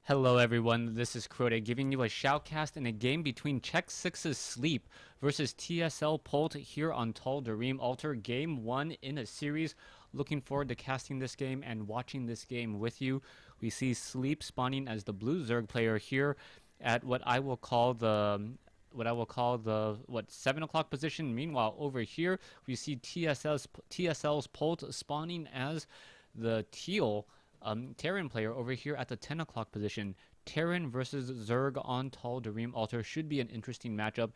Hello everyone, this is Crota giving you a shoutcast in a game between xSix's Sleep versus TSL Polt here on Tal'Darim Altar, game 1 in a series. Looking forward to casting this game and watching this game with you. We see Sleep spawning as the blue Zerg player here at what I will call the 7 o'clock position. Meanwhile, over here we see TSL's Polt spawning as the teal Terran player over here at the 10 o'clock position. Terran versus Zerg on Tal'Darim Altar should be an interesting matchup,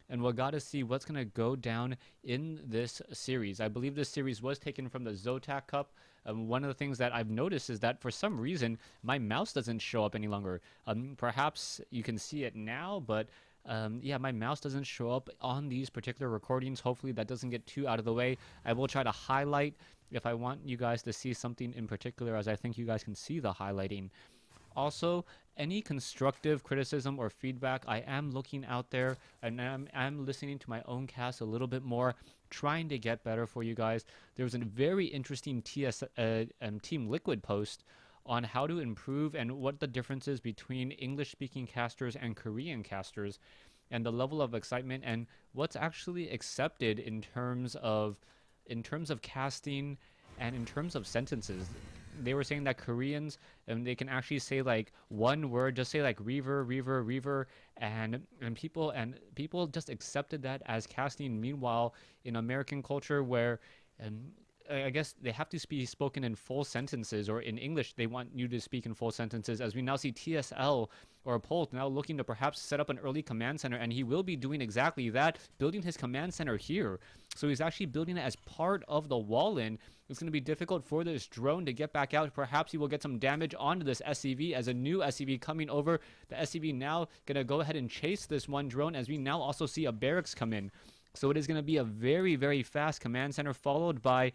and we'll gotta see what's gonna go down in this series. I believe this series was taken from the Zotac Cup. One of the things that I've noticed is that for some reason my mouse doesn't show up any longer. Perhaps you can see it now, but yeah, my mouse doesn't show up on these particular recordings. Hopefully that doesn't get too out of the way. I will try to highlight if I want you guys to see something in particular, as I think you guys can see the highlighting. Also, any constructive criticism or feedback, I am looking out there and I'm listening to my own cast a little bit more, trying to get better for you guys. There was a very interesting Team Liquid post on how to improve and what the difference is between English-speaking casters and Korean casters, and the level of excitement and what's actually accepted in terms of casting and in terms of sentences. They were saying that Koreans, they can actually say like one word, just say like reaver, reaver, reaver, and people just accepted that as casting. Meanwhile, in American culture, where I guess they have to be spoken in full sentences, or in English they want you to speak in full sentences, as we now see TSL or Polt now looking to perhaps set up an early command center, and he will be doing exactly that, building his command center here. So he's actually building it as part of the wall-in. It's going to be difficult for this drone to get back out. Perhaps he will get some damage onto this SCV as a new SCV coming over. The SCV now going to go ahead and chase this one drone, as we now also see a barracks come in. So it is going to be a very, very fast command center, followed by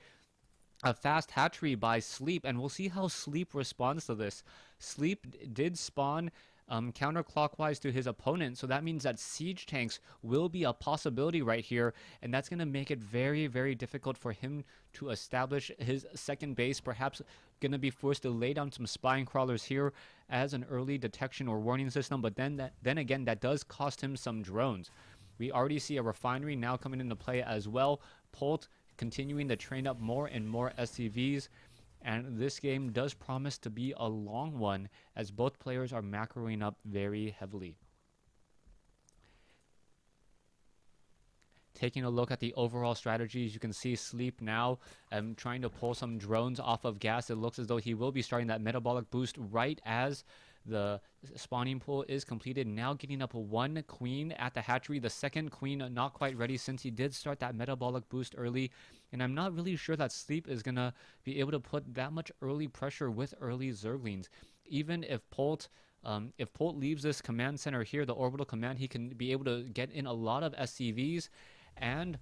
a fast hatchery by Sleep, and we'll see how Sleep responds to this. Sleep did spawn counterclockwise to his opponent, so that means that siege tanks will be a possibility right here, and that's going to make it very, very difficult for him to establish his second base. Perhaps going to be forced to lay down some spine crawlers here as an early detection or warning system, but then again, that does cost him some drones. We already see a refinery now coming into play as well. Polt continuing to train up more and more SCVs, and this game does promise to be a long one, as both players are macroing up very heavily. Taking a look at the overall strategies, you can see Sleep now trying to pull some drones off of gas. It looks as though he will be starting that metabolic boost right as the spawning pool is completed. Now getting up one queen at the hatchery. The second queen not quite ready, since he did start that metabolic boost early. And I'm not really sure that Sleep is going to be able to put that much early pressure with early Zerglings. Even if Polt leaves this command center here, the orbital command, he can be able to get in a lot of SCVs and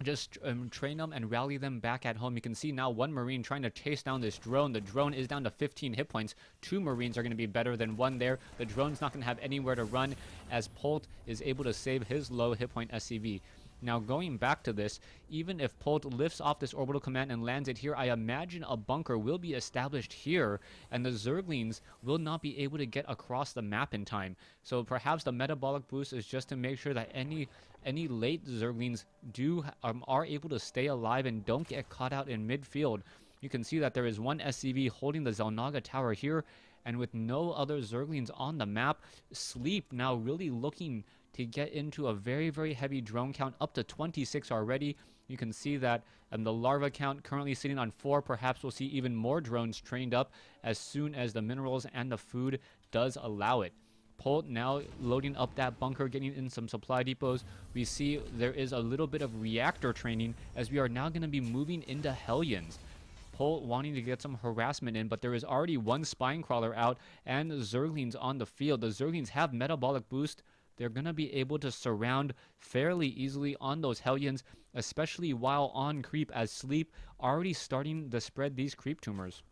just train them and rally them back at home. You can see now one Marine trying to chase down this drone. The drone is down to 15 hit points. 2 Marines are going to be better than 1 there. The drone's not going to have anywhere to run, as Polt is able to save his low hit point SCV. Now, going back to this, even if Polt lifts off this orbital command and lands it here, I imagine a bunker will be established here, and the Zerglings will not be able to get across the map in time. So perhaps the metabolic boost is just to make sure that any late Zerglings are able to stay alive and don't get caught out in midfield. You can see that there is one SCV holding the Zelnaga tower here, and with no other Zerglings on the map, Sleep now really looking to get into a very, very heavy drone count, up to 26 already. You can see that the larva count currently sitting on 4. Perhaps we'll see even more drones trained up as soon as the minerals and the food does allow it. Polt now loading up that bunker, getting in some supply depots. We see there is a little bit of reactor training, as we are now going to be moving into Hellions. Polt wanting to get some harassment in, but there is already one spine crawler out and Zerglings on the field. The Zerglings have metabolic boost. They're going to be able to surround fairly easily on those Hellions, especially while on creep, as Sleep already starting to spread these creep tumors.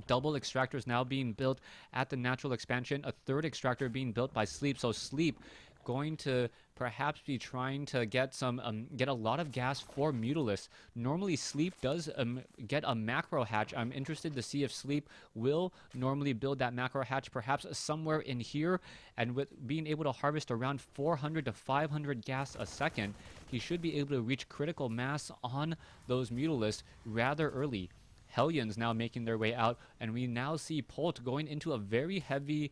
Double extractors now being built at the natural expansion, a third extractor being built by Sleep. So Sleep going to perhaps be trying to get a lot of gas for Mutalisk. Normally Sleep does get a macro hatch. I'm interested to see if Sleep will normally build that macro hatch perhaps somewhere in here, and with being able to harvest around 400 to 500 gas a second, he should be able to reach critical mass on those Mutalisks rather early. Hellions now making their way out, and we now see Polt going into a very heavy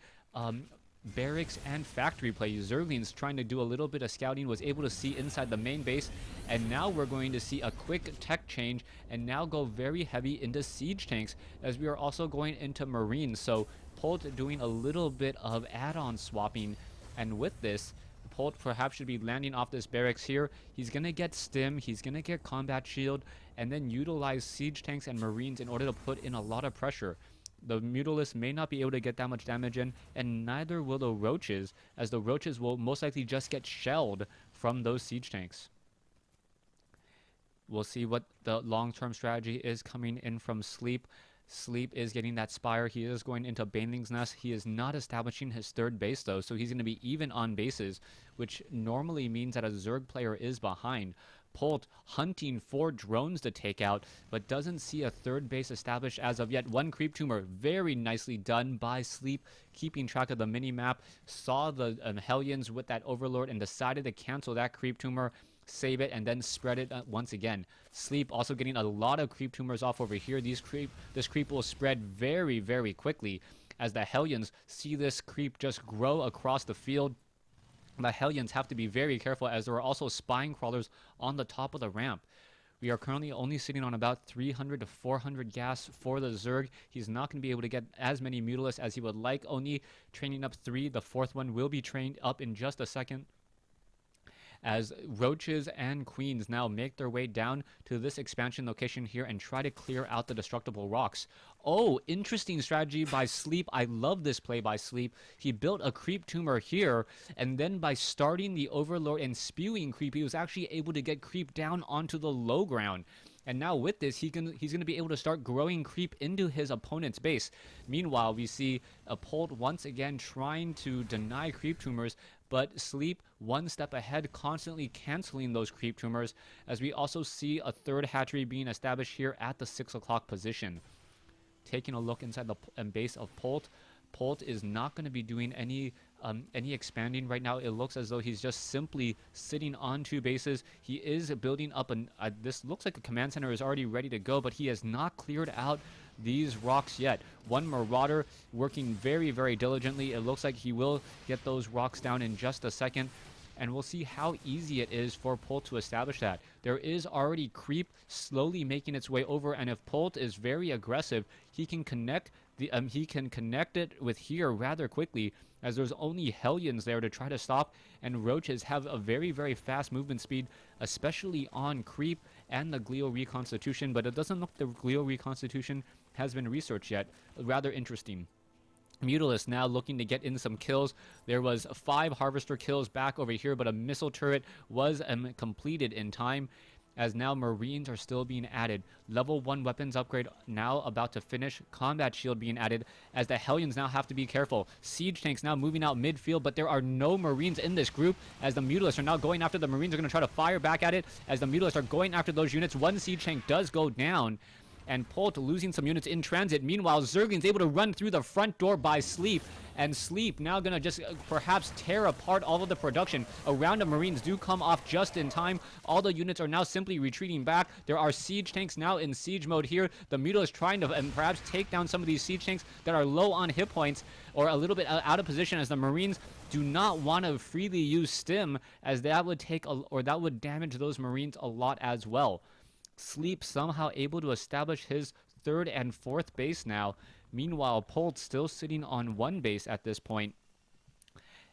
barracks and factory play. Zerglings trying to do a little bit of scouting, was able to see inside the main base, and now we're going to see a quick tech change and now go very heavy into siege tanks, as we are also going into marines. So Polt doing a little bit of add-on swapping, and with this, Polt perhaps should be landing off this barracks here. He's going to get stim, he's going to get combat shield, and then utilize siege tanks and marines in order to put in a lot of pressure. The Mutalisk may not be able to get that much damage in, and neither will the Roaches, as the Roaches will most likely just get shelled from those siege tanks. We'll see what the long-term strategy is coming in from Sleep. Sleep is getting that Spire. He is going into Baneling's Nest. He is not establishing his third base, though, so he's going to be even on bases, which normally means that a Zerg player is behind. Polt hunting for drones to take out, but doesn't see a third base established as of yet. One creep tumor, very nicely done by Sleep, keeping track of the mini-map. Saw the Hellions with that Overlord and decided to cancel that creep tumor, save it, and then spread it once again. Sleep also getting a lot of creep tumors off over here. This creep will spread very, very quickly, as the Hellions see this creep just grow across the field. The Hellions have to be very careful, as there are also spine crawlers on the top of the ramp. We are currently only sitting on about 300 to 400 gas for the Zerg. He's not going to be able to get as many Mutalisks as he would like, only training up 3. The 4th one will be trained up in just a second, as Roaches and Queens now make their way down to this expansion location here and try to clear out the destructible rocks. Oh, interesting strategy by Sleep. I love this play by Sleep. He built a creep tumor here, and then by starting the Overlord and spewing creep, he was actually able to get creep down onto the low ground. And now with this, he's going to be able to start growing creep into his opponent's base. Meanwhile, we see a Polt once again trying to deny creep tumors, but Sleep one step ahead, constantly canceling those creep tumors, as we also see a third hatchery being established here at the 6 o'clock position. Taking a look inside the base of Polt, Polt is not going to be doing any expanding right now. It looks as though he's just simply sitting on 2 bases. He is building up this looks like a command center is already ready to go, but he has not cleared out these rocks yet. One Marauder working very, very diligently. It looks like he will get those rocks down in just a second, and we'll see how easy it is for Polt to establish that. There is already creep slowly making its way over, and if Polt is very aggressive, he can connect it with here rather quickly, as there's only Hellions there to try to stop, and Roaches have a very, very fast movement speed, especially on creep and the Glio reconstitution, but it doesn't look the Glio reconstitution has been researched yet. Rather interesting. Mutalisk now looking to get in some kills. There was 5 harvester kills back over here, but a missile turret was completed in time, as now marines are still being added. Level 1 weapons upgrade now about to finish. Combat shield being added, as the Hellions now have to be careful. Siege tanks now moving out midfield, but there are no marines in this group, as the Mutalisks are now going after the marines. Are going to try to fire back at it, as the Mutalisks are going after those units. One siege tank does go down, and Polt losing some units in transit. Meanwhile, Zergling's able to run through the front door by Sleep, and Sleep now gonna just perhaps tear apart all of the production. A round of Marines do come off just in time. All the units are now simply retreating back. There are siege tanks now in siege mode here. The Mutalisk trying to perhaps take down some of these siege tanks that are low on hit points or a little bit out of position, as the Marines do not want to freely use stim, as that would that would damage those Marines a lot as well. Sleep somehow able to establish his 3rd and 4th base now. Meanwhile, Polt still sitting on 1 base at this point.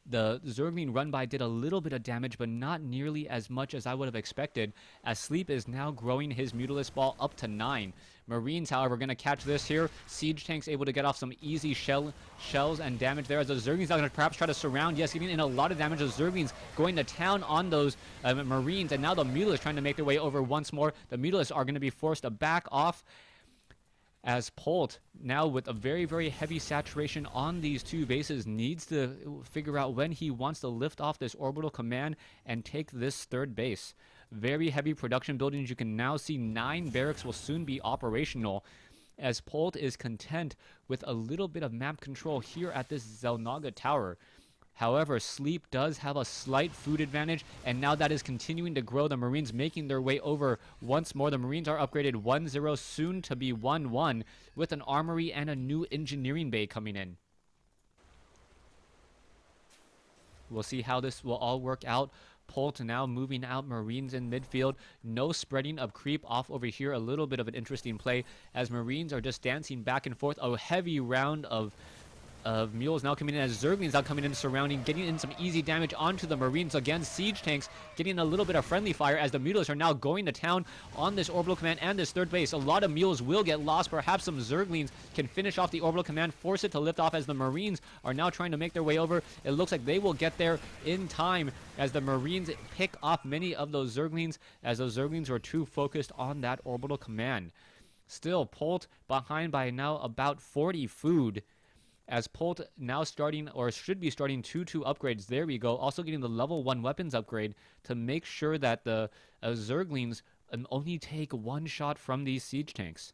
The Zergling run-by did a little bit of damage, but not nearly as much as I would have expected, as Sleep is now growing his Mutalisk ball up to 9. Marines, however, going to catch this here. Siege tanks able to get off some easy shells and damage there, as the Zerglings are going to perhaps try to surround. Yes, getting in a lot of damage. The Zerglings going to town on those Marines, and now the Mutalisks trying to make their way over once more. The Mutalisks are going to be forced to back off, as Polt, now with a very heavy saturation on these two bases, needs to figure out when he wants to lift off this orbital command and take this third base. Very heavy production buildings. You can now see 9 barracks will soon be operational, as Polt is content with a little bit of map control here at this Xel'Naga tower. However, Sleep does have a slight food advantage, and now that is continuing to grow. The Marines making their way over once more. The Marines are upgraded 1-0, soon to be 1-1, with an armory and a new engineering bay coming in. We'll see how this will all work out. Polt now moving out Marines in midfield. No spreading of creep off over here. A little bit of an interesting play as Marines are just dancing back and forth. A heavy round of mules now coming in as Zerglings now coming in surrounding, getting in some easy damage onto the Marines. Again, siege tanks getting a little bit of friendly fire as the mules are now going to town on this orbital command and this third base. A lot of mules will get lost. Perhaps some Zerglings can finish off the orbital command, force it to lift off as the Marines are now trying to make their way over. It looks like they will get there in time as the Marines pick off many of those Zerglings, as those Zerglings were too focused on that orbital command. Still, Polt behind by now about 40 food, as Polt now starting, or should be starting, 2-2 upgrades. There we go. Also getting the level 1 weapons upgrade to make sure that the Zerglings only take 1 shot from these siege tanks.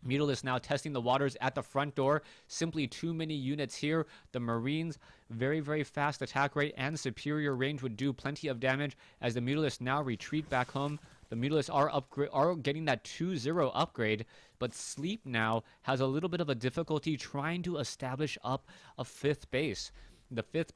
Mutalisk now testing the waters at the front door. Simply too many units here. The Marines, very fast attack rate and superior range would do plenty of damage as the Mutalisk now retreat back home. The Mutalisk are getting that 2-0 upgrade, but Sleep now has a little bit of a difficulty trying to establish up a 5th base. The fifth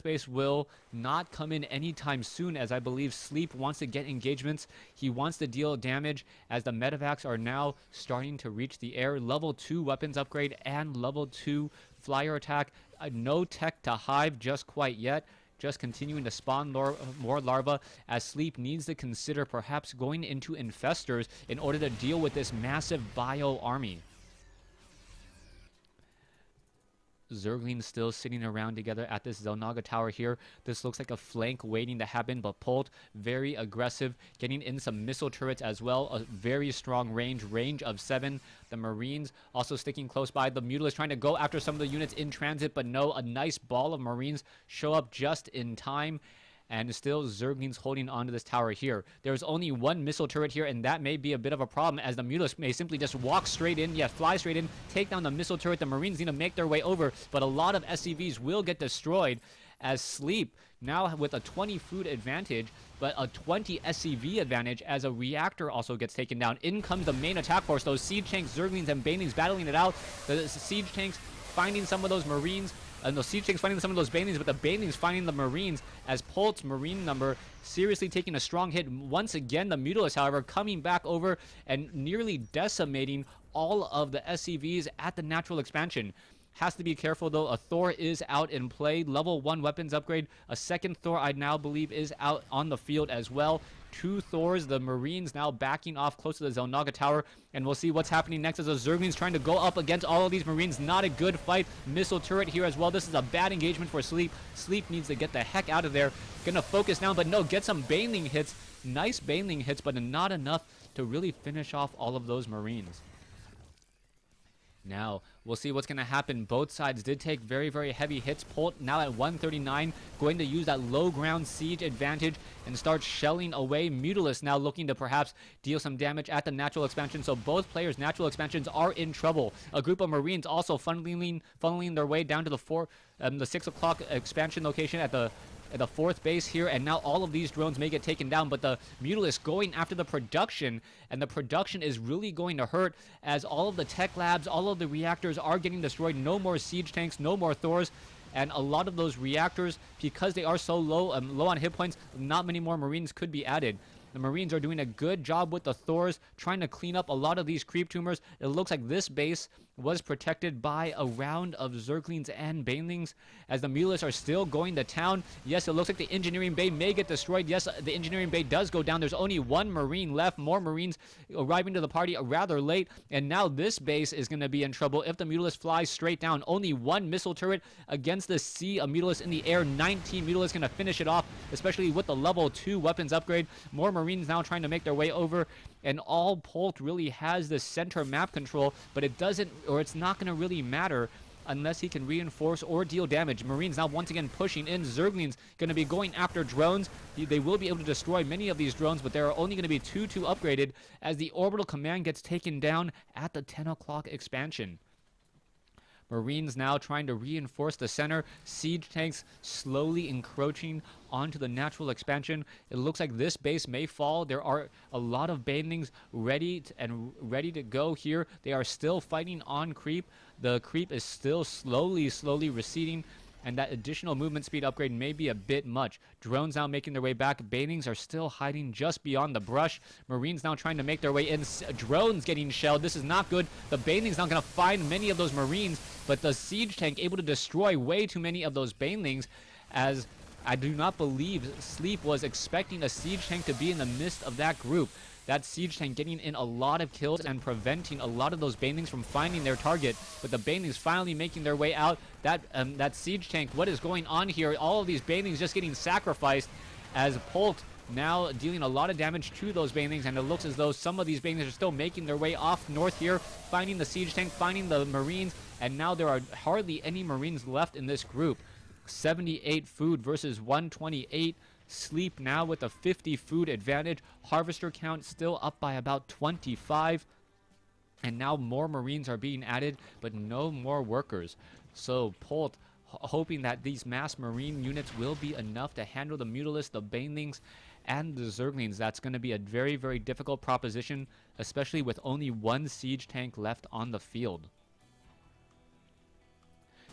base will not come in anytime soon, as I believe Sleep wants to get engagements. He wants to deal damage as the medevacs are now starting to reach the air. Level 2 weapons upgrade and level 2 flyer attack. No tech to hive just quite yet. Just continuing to spawn more larvae, as Sleep needs to consider perhaps going into infestors in order to deal with this massive bio army. Zerglings still sitting around together at this Xel'Naga tower here. This looks like a flank waiting to happen, but Polt very aggressive, getting in some missile turrets as well. A very strong range of 7. The Marines also sticking close by. The Mutalisk trying to go after some of the units in transit, but no, a nice ball of Marines show up just in time. And still Zerglings holding onto this tower here. There's only 1 missile turret here, and that may be a bit of a problem, as the Mutalisk may simply just walk straight in, fly straight in, take down the missile turret. The Marines need to make their way over, but a lot of SCVs will get destroyed, as Sleep now with a 20 food advantage, but a 20 SCV advantage, as a reactor also gets taken down. In comes the main attack force, those siege tanks, Zerglings, and Banelings battling it out. The siege tanks finding some of those Marines, and the siege tanks finding some of those Banelings, but the Banelings finding the Marines, as Polt's Marine number seriously taking a strong hit. Once again, the Mutalisk, however, coming back over and nearly decimating all of the SCVs at the natural expansion. Has to be careful, though. A Thor is out in play. Level 1 weapons upgrade. A second Thor, I now believe, is out on the field as well. 2 Thors. The Marines now backing off close to the Xel'Naga tower. And we'll see what's happening next as the Zerglings trying to go up against all of these Marines. Not a good fight. Missile turret here as well. This is a bad engagement for Sleep. Sleep needs to get the heck out of there. Gonna focus down, but no, get some Baneling hits. Nice Baneling hits, but not enough to really finish off all of those Marines. Now, we'll see what's going to happen. Both sides did take very heavy hits. Polt now at 139, going to use that low ground siege advantage and start shelling away. Mutalisk now looking to perhaps deal some damage at the natural expansion. So both players' natural expansions are in trouble. A group of Marines also funneling their way down to the 6 o'clock expansion location at the 4th base here, and now all of these drones may get taken down, but the Mutalisk going after the production, and the production is really going to hurt, as all of the tech labs, all of the reactors are getting destroyed. No more siege tanks, no more Thors, and a lot of those reactors, because they are so low on hit points, not many more Marines could be added. The Marines are doing a good job with the Thors, trying to clean up a lot of these creep tumors. It looks like this base was protected by a round of Zerglings and Banelings, as the Mutalisk are still going to town. Yes, it looks like the engineering bay may get destroyed. Yes, the engineering bay does go down. There's only 1 Marine left. More Marines arriving to the party rather late, and now this base is going to be in trouble if the Mutalisk flies straight down. Only 1 missile turret against the sea of Mutalisk in the air. 19 Mutalisk going to finish it off, especially with the level 2 weapons upgrade. More Marines now trying to make their way over, and all Polt really has the center map control, but it doesn't, or it's not going to really matter unless he can reinforce or deal damage. Marines now once again pushing in. Zerglings going to be going after drones. They will be able to destroy many of these drones, but there are only going to be 2 upgraded as the orbital command gets taken down at the 10 o'clock expansion. Marines now trying to reinforce the center. Siege tanks slowly encroaching onto the natural expansion. It looks like this base may fall. There are a lot of banelings ready to go here. They are still fighting on creep. The creep is still slowly receding, and that additional movement speed upgrade may be a bit much. Drones now making their way back. Banelings are still hiding just beyond the brush. Marines now trying to make their way in. Drones getting shelled. This is not good. The Banelings not going to find many of those Marines, but the siege tank able to destroy way too many of those Banelings, as I do not believe Sleep was expecting a siege tank to be in the midst of that group. That siege tank getting in a lot of kills and preventing a lot of those Banelings from finding their target. But the Banelings finally making their way out. That siege tank, what is going on here? All of these Banelings just getting sacrificed, as Polt now dealing a lot of damage to those Banelings, and it looks as though some of these Banelings are still making their way off north here, finding the siege tank, finding the Marines, and now there are hardly any Marines left in this group. 78 food versus 128. Sleep now with a 50 food advantage. Harvester count still up by about 25. And now more Marines are being added, but no more workers. So Polt hoping that these mass Marine units will be enough to handle the Mutalisks, the Banelings, and the Zerglings. That's going to be a very, very difficult proposition, especially with only one siege tank left on the field.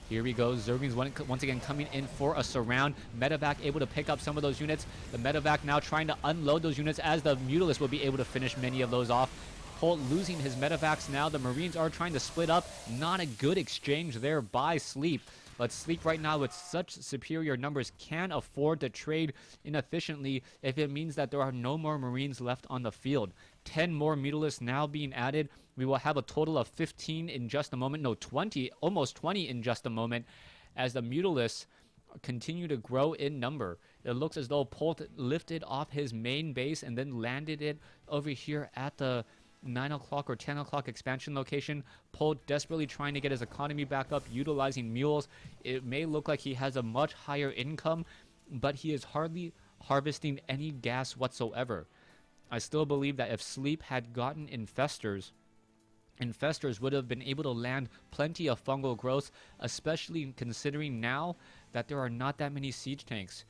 Here we go. Zerglings once again coming in for a surround. Medevac able to pick up some of those units. The Medevac now trying to unload those units, as the Mutalisks will be able to finish many of those off. Polt losing his Medevacs now. The Marines are trying to split up. Not a good exchange there by Sleep. But Sleep right now with such superior numbers can afford to trade inefficiently if it means that there are no more Marines left on the field. 10 more Mutalisks now being added. We will have a total of 15 in just a moment. No, 20, almost 20 in just a moment, as the Mutalisks continue to grow in number. It looks as though Polt lifted off his main base and then landed it over here at the 9 o'clock or 10 o'clock expansion location. Polt desperately trying to get his economy back up, utilizing mules. It may look like he has a much higher income, but he is hardly harvesting any gas whatsoever. I still believe that if Sleep had gotten infestors would have been able to land plenty of fungal growth, especially considering now that there are not that many siege tanks.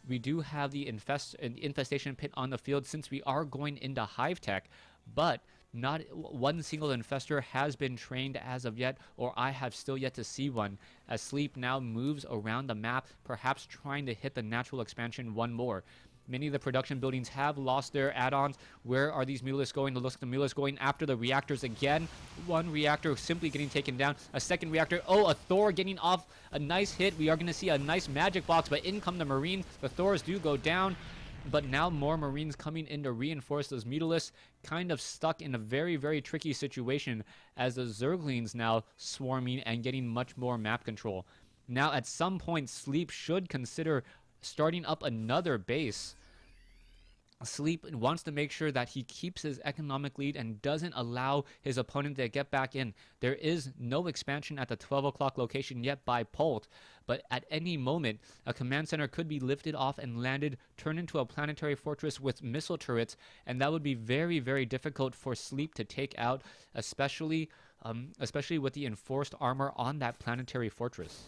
We do have the infestation pit on the field since we are going into hive tech, but not one single infestor has been trained as of yet, or I have still yet to see one, as Sleep now moves around the map, perhaps trying to hit the natural expansion one more. Many of the production buildings have lost their add-ons. Where are these Mutalisks going? It looks like the Mutalisks going after the reactors again. One reactor simply getting taken down. A second reactor. Oh, a Thor getting off a nice hit. We are going to see a nice magic box, but in come the Marines. The Thors do go down, but now more Marines coming in to reinforce those Mutalisks. Kind of stuck in a very, very tricky situation, as the Zerglings now swarming and getting much more map control. Now, at some point, Sleep should consider starting up another base. Sleep wants to make sure that he keeps his economic lead and doesn't allow his opponent to get back in. There is no expansion at the 12 o'clock location yet by Polt, but at any moment, a command center could be lifted off and landed, turned into a planetary fortress with missile turrets, and that would be very, very difficult for Sleep to take out, especially with the enforced armor on that planetary fortress.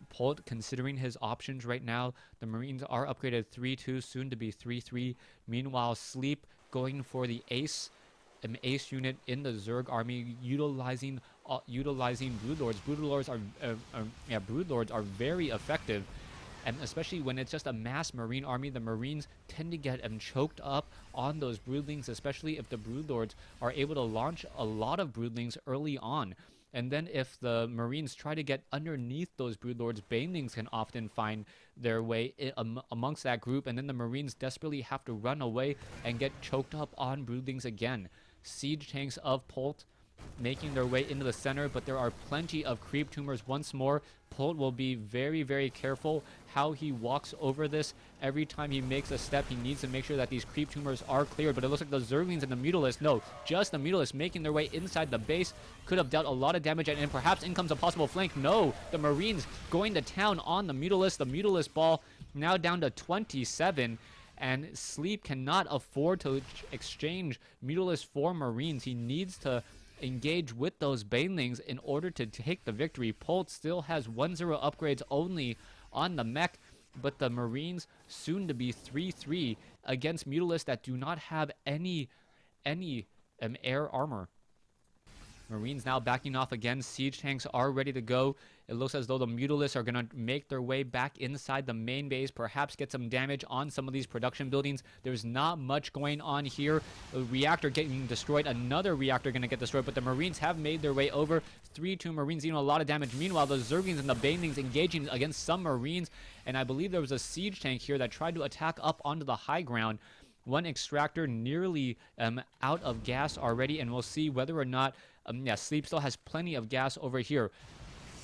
Polt considering his options right now. The Marines are upgraded 3-2, soon to be 3-3. Meanwhile, Sleep going for the ace, an ace unit in the Zerg army, utilizing Broodlords. Broodlords are very effective, and especially when it's just a mass Marine army, the Marines tend to get choked up on those Broodlings, especially if the Broodlords are able to launch a lot of Broodlings early on. And then if the Marines try to get underneath those Broodlords, Banelings can often find their way amongst that group, and then the Marines desperately have to run away and get choked up on Broodlings again. Siege tanks of Polt making their way into the center, but there are plenty of creep tumors once more. Polt will be very, very careful how he walks over this. Every time he makes a step, he needs to make sure that these creep tumors are cleared. But it looks like the Zerglings and the Mutalisks, no, just the Mutalisks making their way inside the base. Could have dealt a lot of damage, and perhaps in comes a possible flank. No, the Marines going to town on the Mutalisk. The Mutalisk ball now down to 27. And Sleep cannot afford to exchange Mutalisk for Marines. He needs to engage with those Banelings in order to take the victory. Polt still has 1-0 upgrades only on the mech, but the Marines soon to be 3-3 against Mutalisks that do not have any air armor. Marines now backing off again. Siege tanks are ready to go. It looks as though the Mutalisks are going to make their way back inside the main base, perhaps get some damage on some of these production buildings. There's not much going on here. A reactor getting destroyed. Another reactor going to get destroyed, but the Marines have made their way over. 3-2 Marines dealing a lot of damage. Meanwhile, the Zerglings and the Banelings engaging against some Marines, and I believe there was a siege tank here that tried to attack up onto the high ground. One extractor nearly out of gas already, and we'll see whether or not Sleep still has plenty of gas over here.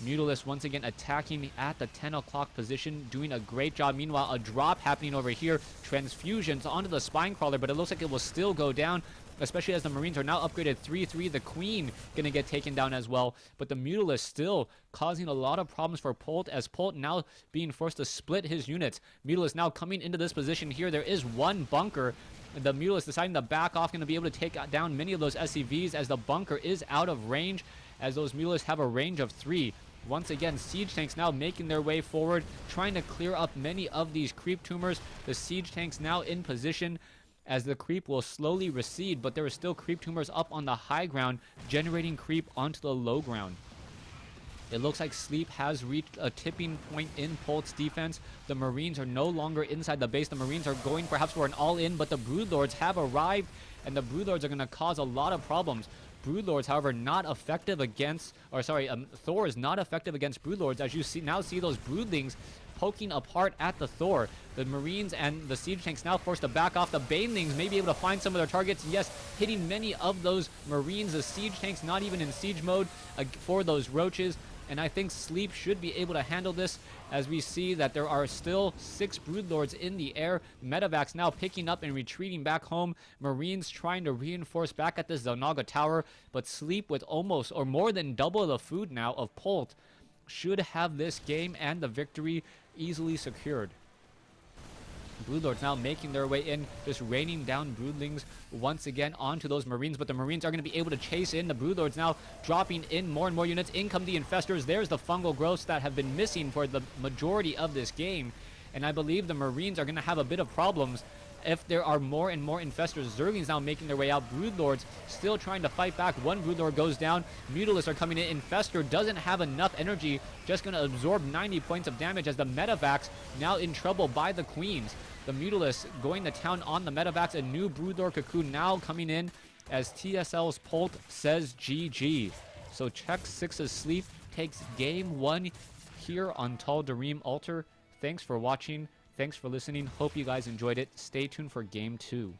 Mutalisks once again attacking at the 10 o'clock position, doing a great job. Meanwhile, a drop happening over here. Transfusions onto the spine crawler, but it looks like it will still go down, especially as the Marines are now upgraded 3-3. The Queen gonna get taken down as well, but the Mutalisks still causing a lot of problems for Polt, as Polt now being forced to split his units. Mutalisks now coming into this position here. There is one bunker. The Mutalisks deciding to back off, going to be able to take down many of those SCVs as the bunker is out of range, as those Mutalisks have a range of 3. Once again, siege tanks now making their way forward, trying to clear up many of these creep tumors. The siege tanks now in position as the creep will slowly recede, but there are still creep tumors up on the high ground, generating creep onto the low ground. It looks like Sleep has reached a tipping point in Polt's defense. The Marines are no longer inside the base. The Marines are going perhaps for an all-in, but the Broodlords have arrived, and the Broodlords are going to cause a lot of problems. Broodlords, however, not effective against, Thor is not effective against Broodlords, as you see those Broodlings poking apart at the Thor. The Marines and the siege tanks now forced to back off. The Banelings may be able to find some of their targets. Yes, hitting many of those Marines. The siege tanks not even in siege mode for those roaches. And I think Sleep should be able to handle this, as we see that there are still 6 Broodlords in the air. Medevacs now picking up and retreating back home. Marines trying to reinforce back at this Zonaga tower, but Sleep, with almost or more than double the food now of Polt, should have this game and the victory easily secured. Broodlords now making their way in, just raining down Broodlings once again onto those Marines, but the Marines are going to be able to chase in. The Broodlords now dropping in more and more units. In come the Infestors. There's the fungal growths that have been missing for the majority of this game, and I believe the Marines are going to have a bit of problems if there are more and more Infestors. Zerglings now making their way out. Broodlords still trying to fight back. One Broodlord goes down. Mutalisks are coming in. Infestor doesn't have enough energy, just going to absorb 90 points of damage, as the Medevacs now in trouble by the Queens. The Mutalisks going to town on the Medevacs. A new Broodlord cocoon now coming in, as TSL's Polt says GG. So xSix's Sleep takes game 1 here on Tal'Darim Altar. Thanks for watching. Thanks for listening. Hope you guys enjoyed it. Stay tuned for game 2.